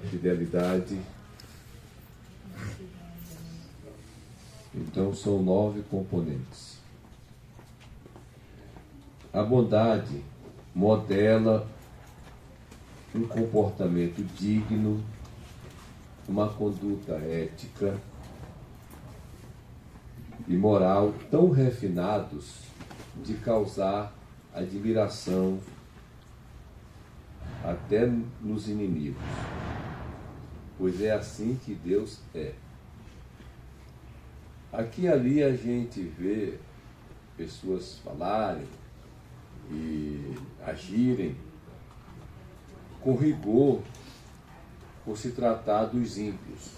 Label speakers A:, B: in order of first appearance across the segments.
A: fidelidade. Então são 9 componentes. A bondade modela um comportamento digno, uma conduta ética e moral tão refinados de causar admiração até nos inimigos, pois é assim que Deus é. Aqui e ali a gente vê pessoas falarem e agirem com rigor por se tratar dos ímpios.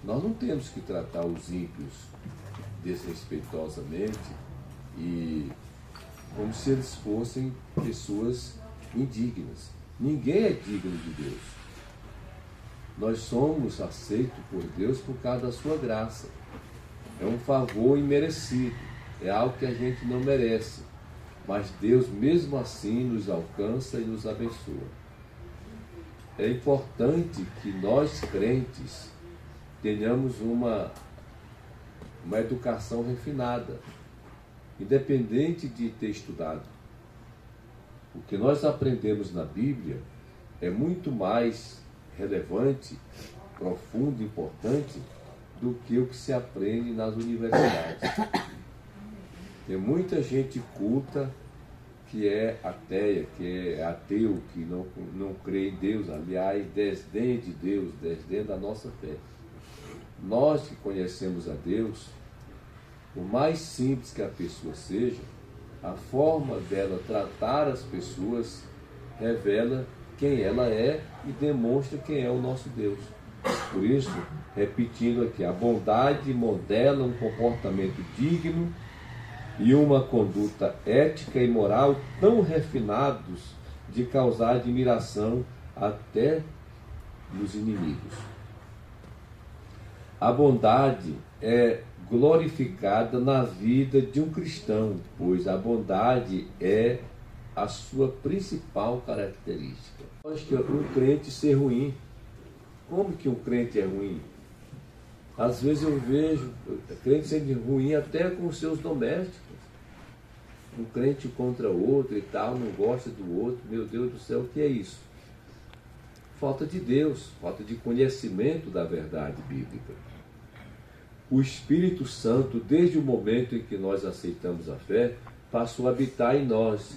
A: Nós não temos que tratar os ímpios desrespeitosamente e como se eles fossem pessoas indignas. Ninguém é digno de Deus. Nós somos aceitos por Deus por causa da sua graça. É um favor imerecido, é algo que a gente não merece, mas Deus mesmo assim nos alcança e nos abençoa. É importante que nós crentes tenhamos uma educação refinada, independente de ter estudado. O que nós aprendemos na Bíblia é muito mais relevante, profundo e importante do que o que se aprende nas universidades. Tem muita gente culta que é ateia, que é ateu, que não crê em Deus, aliás, desdém de Deus, desdém da nossa fé. Nós que conhecemos a Deus, por mais simples que a pessoa seja, a forma dela tratar as pessoas revela quem ela é e demonstra quem é o nosso Deus. Por isso, repetindo aqui, a bondade modela um comportamento digno e uma conduta ética e moral tão refinados de causar admiração até nos inimigos. A bondade é glorificada na vida de um cristão, pois a bondade é a sua principal característica. Acho que um crente ser ruim. Como que um crente é ruim? Às vezes eu vejo crente sendo ruim até com os seus domésticos. Um crente contra outro e tal, não gosta do outro. Meu Deus do céu, o que é isso? Falta de Deus, falta de conhecimento da verdade bíblica. O Espírito Santo, desde o momento em que nós aceitamos a fé, passou a habitar em nós.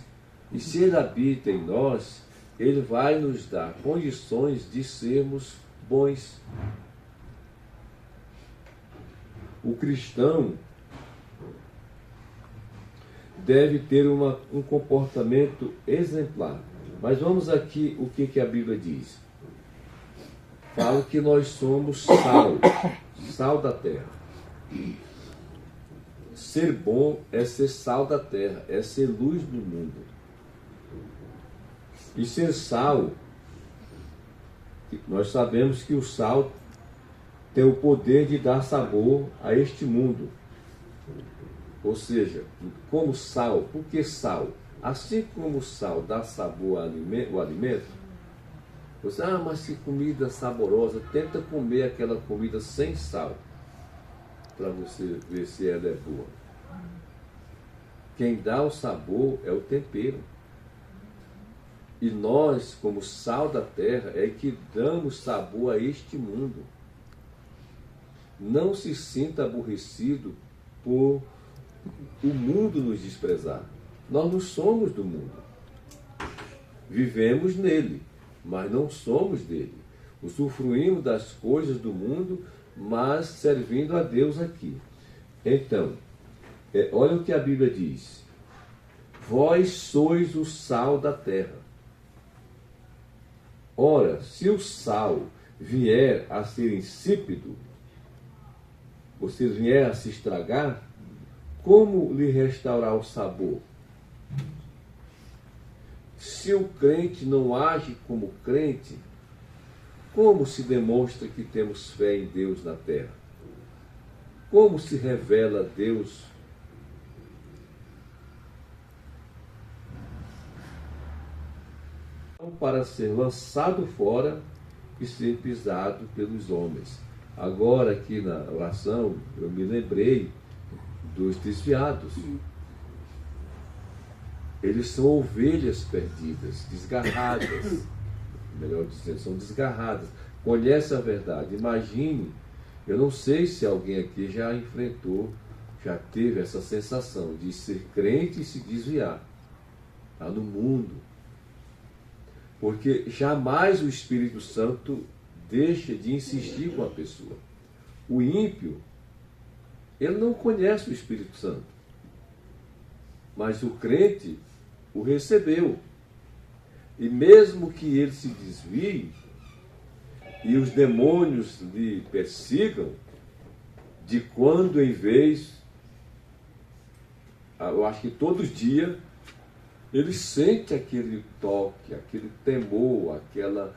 A: E se Ele habita em nós, Ele vai nos dar condições de sermos bons. O cristão deve ter um comportamento exemplar. Mas vamos aqui o que a Bíblia diz. Fala que nós somos sal, sal da terra. Ser bom é ser sal da terra, é ser luz do mundo. E ser sal, nós sabemos que o sal tem o poder de dar sabor a este mundo. Ou seja, como sal, por que sal? Assim como o sal dá sabor ao alimento, você, mas que comida saborosa, tenta comer aquela comida sem sal, para você ver se ela é boa. Quem dá o sabor é o tempero. E nós, como sal da terra, é que damos sabor a este mundo. Não se sinta aborrecido por o mundo nos desprezar. Nós não somos do mundo. Vivemos nele, mas não somos dele. Usufruímos das coisas do mundo, mas servindo a Deus aqui. Então, olha o que a Bíblia diz. Vós sois o sal da terra. Ora, se o sal vier a ser insípido, ou se vier a se estragar, como lhe restaurar o sabor? Se o crente não age como crente, como se demonstra que temos fé em Deus na terra? Como se revela Deus? Para ser lançado fora que ser pisado pelos homens. Agora, aqui na oração, eu me lembrei dos desviados. Eles são ovelhas perdidas, desgarradas. Melhor dizendo, são desgarradas. Conhece a verdade. Imagine, eu não sei se alguém aqui já enfrentou, já teve essa sensação de ser crente e se desviar. Está no mundo. Porque jamais o Espírito Santo deixa de insistir com a pessoa. O ímpio, ele não conhece o Espírito Santo. Mas o crente o recebeu. E mesmo que ele se desvie e os demônios lhe persigam, de quando em vez, eu acho que todo dia, ele sente aquele toque, aquele temor, aquele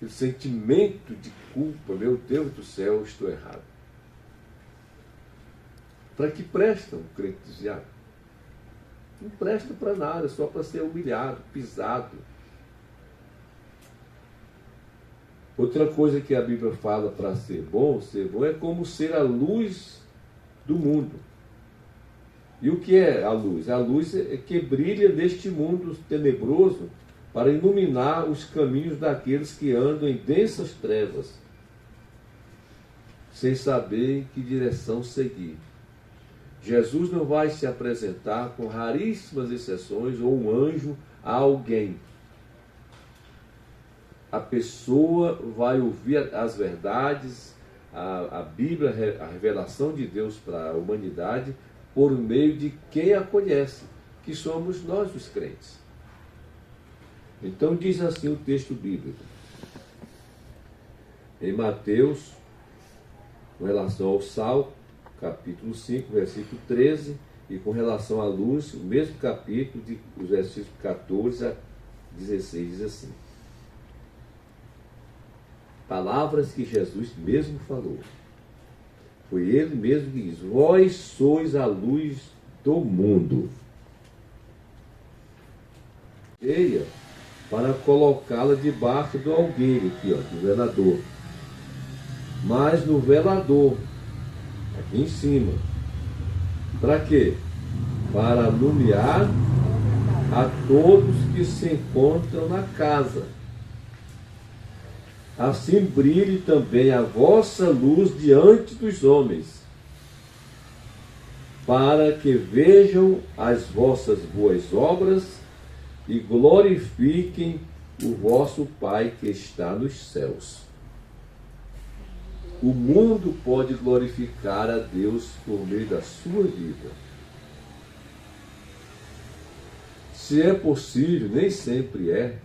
A: sentimento de culpa. Meu Deus do céu, eu estou errado. Para que presta um crente desviado? Não presta para nada, só para ser humilhado, pisado. Outra coisa que a Bíblia fala para ser bom é como ser a luz do mundo. E o que é a luz? A luz é que brilha neste mundo tenebroso para iluminar os caminhos daqueles que andam em densas trevas, sem saber em que direção seguir. Jesus não vai se apresentar, com raríssimas exceções, ou um anjo a alguém. A pessoa vai ouvir as verdades, a Bíblia, a revelação de Deus para a humanidade, por meio de quem a conhece, que somos nós os crentes. Então diz assim o texto bíblico. Em Mateus, com relação ao sal, capítulo 5, versículo 13, e com relação à luz, o mesmo capítulo, os versículos 14 a 16, diz assim. Palavras que Jesus mesmo falou. Foi ele mesmo que diz: vós sois a luz do mundo. Eia, para colocá-la debaixo do algueiro, aqui, ó, do velador. Mas no velador, aqui em cima. Para quê? Para alumiar a todos que se encontram na casa. Assim brilhe também a vossa luz diante dos homens, para que vejam as vossas boas obras e glorifiquem o vosso Pai que está nos céus. O mundo pode glorificar a Deus por meio da sua vida. Se é possível, nem sempre é,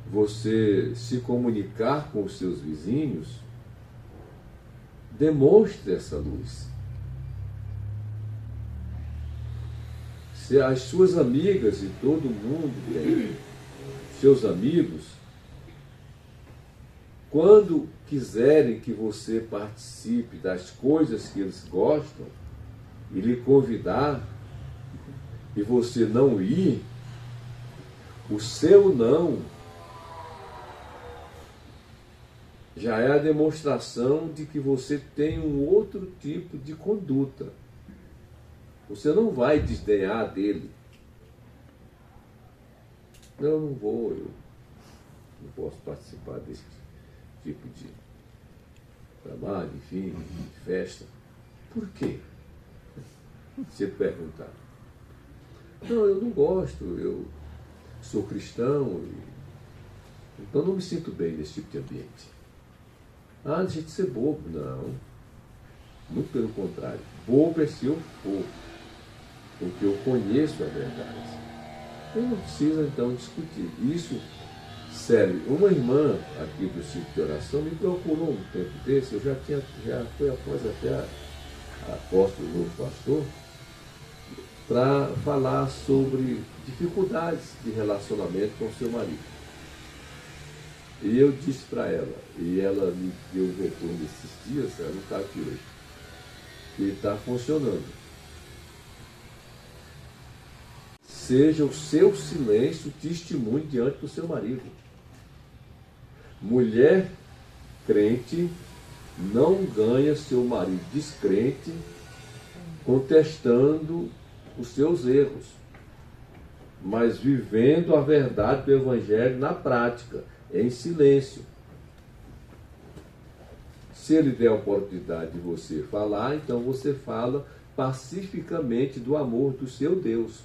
A: você se comunicar com os seus vizinhos, demonstre essa luz. Se as suas amigas e todo mundo, seus amigos, quando quiserem que você participe das coisas que eles gostam e lhe convidar, e você não ir, o seu não já é a demonstração de que você tem um outro tipo de conduta. Você não vai desdenhar dele. Não vou, eu não posso participar desse tipo de trabalho, enfim, de festa. Por quê? Se perguntar. Não, eu não gosto, eu sou cristão, então não me sinto bem nesse tipo de ambiente. Ah, deixa de ser bobo. Não. Muito pelo contrário. Bobo é se eu for. Porque eu conheço a verdade. Eu não preciso, então, discutir. Isso serve. Uma irmã aqui do ciclo de oração me procurou um tempo desse. Eu já foi após até a apóstolo do novo pastor, para falar sobre dificuldades de relacionamento com o seu marido. E eu disse para ela, e ela me deu um retorno desses dias, ela não está aqui hoje, que está funcionando. Seja o seu silêncio testemunho diante do seu marido. Mulher crente não ganha seu marido descrente contestando os seus erros, mas vivendo a verdade do Evangelho na prática, em silêncio. Se ele der a oportunidade de você falar, então você fala pacificamente do amor do seu Deus.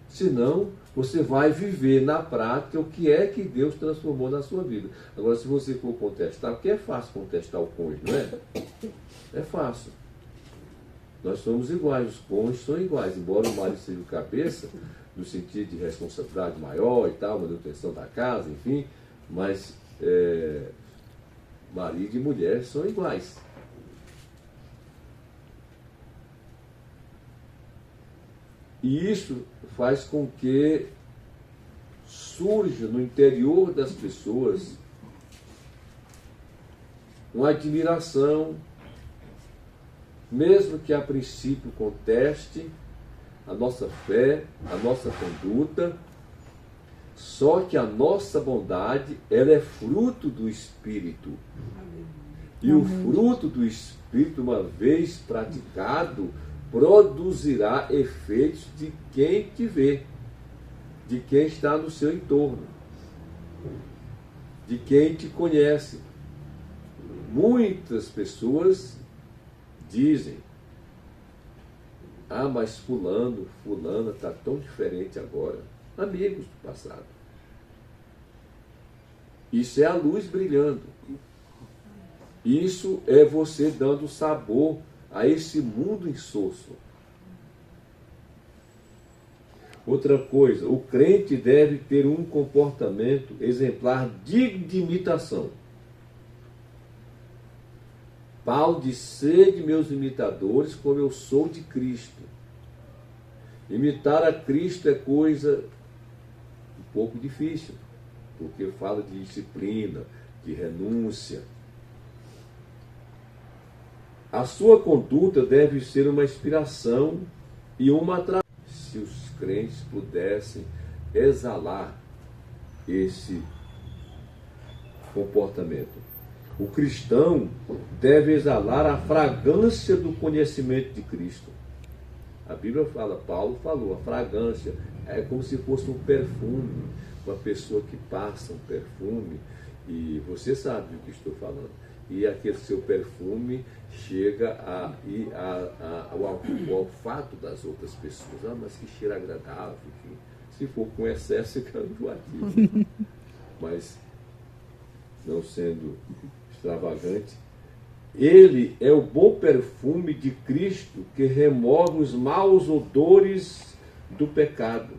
A: Senão, você vai viver na prática o que é que Deus transformou na sua vida. Agora, se você for contestar, porque é fácil contestar o cônjuge, não é? É fácil. Nós somos iguais, os cônjuges são iguais, embora o marido seja o cabeça, no sentido de responsabilidade maior e tal, manutenção da casa, enfim, mas marido e mulher são iguais. E isso faz com que surja no interior das pessoas uma admiração, mesmo que a princípio conteste a nossa fé, a nossa conduta, só que a nossa bondade, ela é fruto do Espírito. E o fruto do Espírito, uma vez praticado, produzirá efeitos de quem te vê, de quem está no seu entorno, de quem te conhece. Muitas pessoas dizem: ah, mas fulano, fulana está tão diferente agora. Amigos do passado. Isso é a luz brilhando. Isso é você dando sabor a esse mundo insosso. Outra coisa, o crente deve ter um comportamento exemplar digno de imitação. Paulo diz: sede meus imitadores, como eu sou de Cristo. Imitar a Cristo é coisa um pouco difícil, porque fala de disciplina, de renúncia. A sua conduta deve ser uma inspiração e uma atração. Se os crentes pudessem exalar esse comportamento. O cristão deve exalar a fragrância do conhecimento de Cristo. A Bíblia fala, Paulo falou, a fragrância é como se fosse um perfume, uma pessoa que passa um perfume, e você sabe do que estou falando, e aquele seu perfume chega ao olfato das outras pessoas. Ah, mas que cheiro agradável, enfim. Se for com excesso, fica enjoativo. Mas, não sendo extravagante, ele é o bom perfume de Cristo que remove os maus odores do pecado.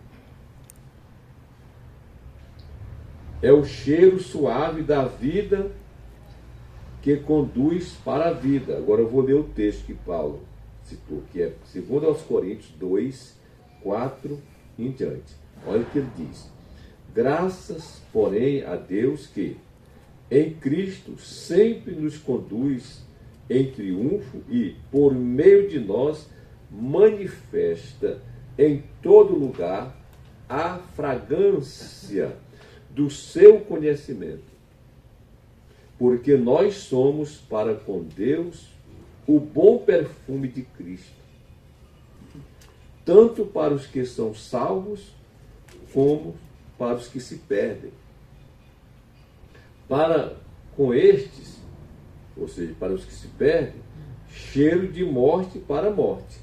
A: É o cheiro suave da vida que conduz para a vida. Agora eu vou ler o texto que Paulo citou, que é 2 Coríntios 2, 4 em diante. Olha o que ele diz. Graças, porém, a Deus que, em Cristo, sempre nos conduz em triunfo e, por meio de nós, manifesta em todo lugar a fragrância do seu conhecimento. Porque nós somos para com Deus o bom perfume de Cristo, tanto para os que são salvos, como para os que se perdem. Para com estes, ou seja, para os que se perdem, cheiro de morte para morte.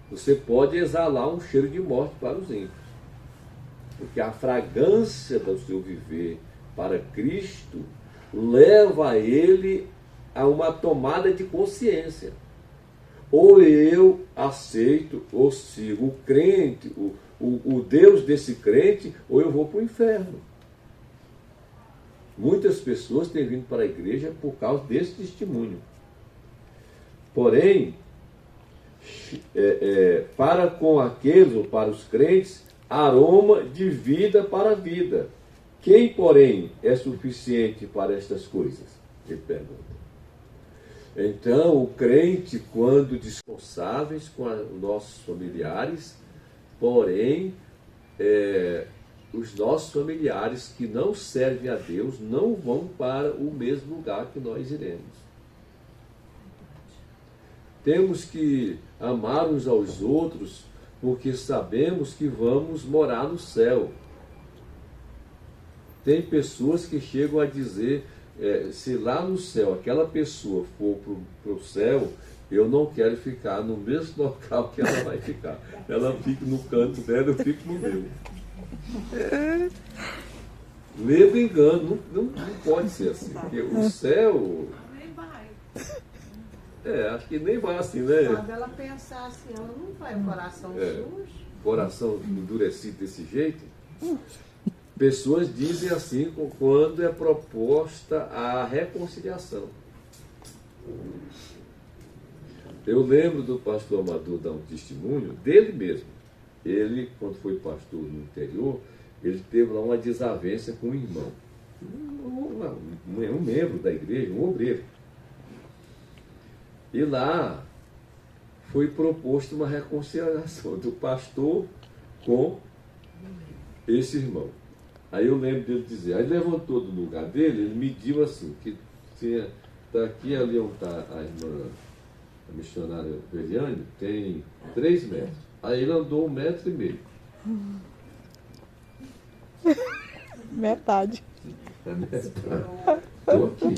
A: Você pode exalar um cheiro de morte para os ímpios, porque a fragrância do seu viver para Cristo leva ele a uma tomada de consciência. Ou eu aceito, ou sigo o crente, o Deus desse crente, ou eu vou para o inferno. Muitas pessoas têm vindo para a igreja por causa desse testemunho. Porém, para com aqueles, ou para os crentes, aroma de vida para a vida. Quem, porém, é suficiente para estas coisas? Ele pergunta. Então, o crente, quando responsáveis com nossos familiares, porém, os nossos familiares que não servem a Deus não vão para o mesmo lugar que nós iremos. Temos que amar uns aos outros porque sabemos que vamos morar no céu. Tem pessoas que chegam a dizer, se lá no céu aquela pessoa for para o céu, eu não quero ficar no mesmo local que ela vai ficar. Ela fica no canto dela, eu fico no meu. Ledo engano, não pode ser assim. Porque o céu...
B: Nem vai.
A: acho que nem vai assim, né?
B: Quando ela pensar assim, ela não vai, o coração sujo.
A: Coração endurecido desse jeito. Pessoas dizem assim quando é proposta a reconciliação. Eu lembro do pastor Amador dar um testemunho dele mesmo. Ele, quando foi pastor no interior, ele teve lá uma desavença com um irmão. Um membro da igreja, um obreiro. E lá foi proposta uma reconciliação do pastor com esse irmão. Aí eu lembro dele dizer, aí levantou do lugar dele, ele mediu assim, que tinha, daqui ali onde está a irmã, a missionária Veriane, tem 3 metros. Aí ele andou 1,5 metro.
C: Metade.
A: Estou aqui.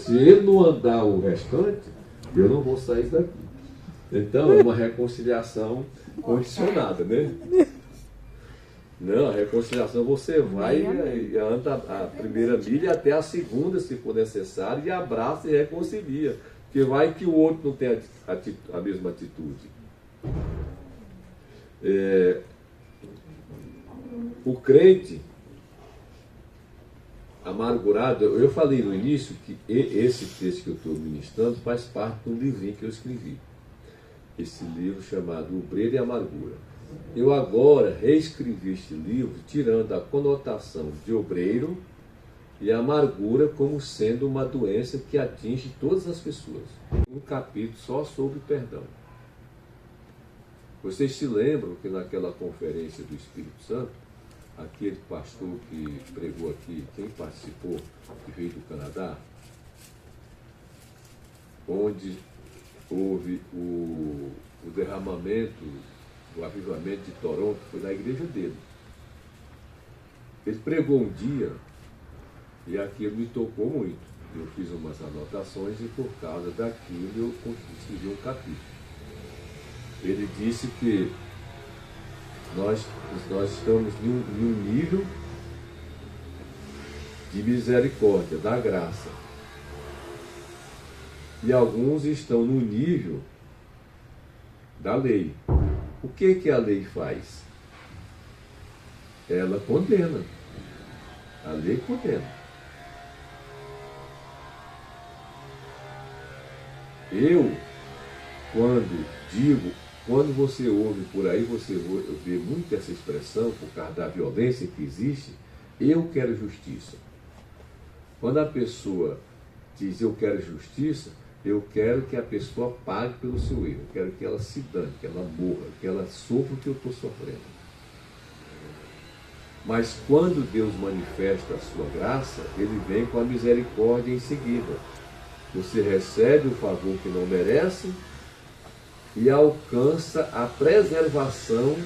A: Se ele não andar o restante, eu não vou sair daqui. Então é uma reconciliação condicionada, né? Não, a reconciliação você vai e anda a primeira milha até a segunda, se for necessário, e abraça e reconcilia. Porque vai que o outro não tem a mesma atitude. O crente amargurado, eu falei no início que esse texto que eu estou ministrando faz parte de um livrinho que eu escrevi. Esse livro chamado Obreiro e Amargura. Eu agora reescrevi este livro tirando a conotação de obreiro e amargura como sendo uma doença que atinge todas as pessoas. Um capítulo só sobre perdão. Vocês se lembram que naquela conferência do Espírito Santo, aquele pastor que pregou aqui, quem participou, que veio do Canadá, onde houve o derramamento, o avivamento de Toronto, foi na igreja dele. Ele pregou um dia e aquilo me tocou muito. Eu fiz umas anotações e por causa daquilo eu escrevi um capítulo. Ele disse que nós estamos em um nível de misericórdia, da graça. E alguns estão no nível da lei. O que a lei faz? Ela condena. A lei condena. Eu, quando você ouve por aí, você vê muito essa expressão, por causa da violência que existe, eu quero justiça. Quando a pessoa diz eu quero justiça, eu quero que a pessoa pague pelo seu erro, eu quero que ela se dane, que ela morra, que ela sofra o que eu estou sofrendo. Mas quando Deus manifesta a sua graça, Ele vem com a misericórdia em seguida. Você recebe o favor que não merece e alcança a preservação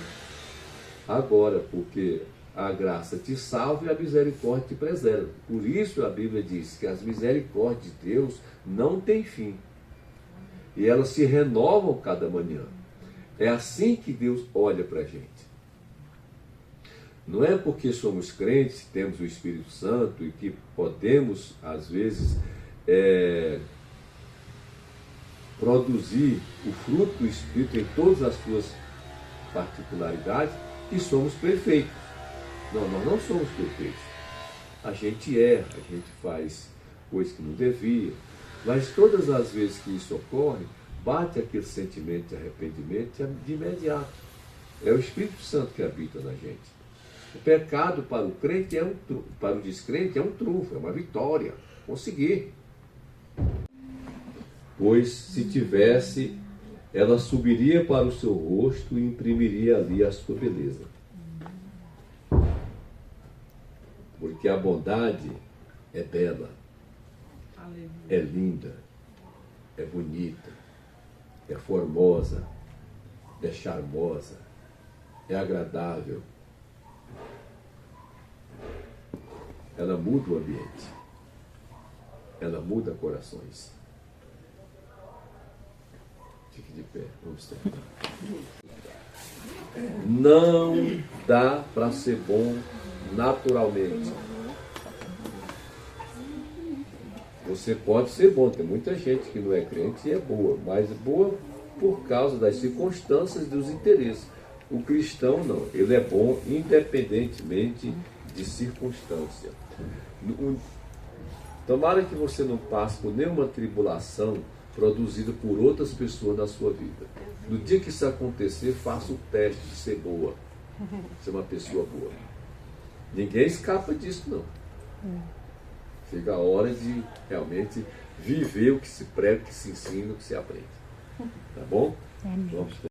A: agora, porque a graça te salva e a misericórdia te preserva. Por isso a Bíblia diz que as misericórdias de Deus não têm fim. E elas se renovam cada manhã. É assim que Deus olha para a gente. Não é porque somos crentes, temos o Espírito Santo e que podemos, às vezes, produzir o fruto do Espírito em todas as suas particularidades, que somos perfeitos. Não, nós não somos perfeitos. A gente erra, a gente faz coisas que não devia, mas todas as vezes que isso ocorre, bate aquele sentimento de arrependimento de imediato. É o Espírito Santo que habita na gente. O pecado para o crente para o descrente é um trunfo, é uma vitória. Conseguir. Pois se tivesse, ela subiria para o seu rosto e imprimiria ali a sua beleza. Porque a bondade é bela, é linda, é bonita, é formosa, é charmosa, é agradável. Ela muda o ambiente. Ela muda corações. Fique de pé, vamos terminar. Não dá para ser bom naturalmente. Você pode ser bom, tem muita gente que não é crente e é boa, mas boa por causa das circunstâncias e dos interesses. O cristão não, ele é bom independentemente de circunstância. Tomara que você não passe por nenhuma tribulação produzida por outras pessoas na sua vida. No dia que isso acontecer, faça o teste de ser boa, ser uma pessoa boa. Ninguém escapa disso, não. Chega a hora de realmente viver o que se prega, o que se ensina, o que se aprende. Tá bom? Vamos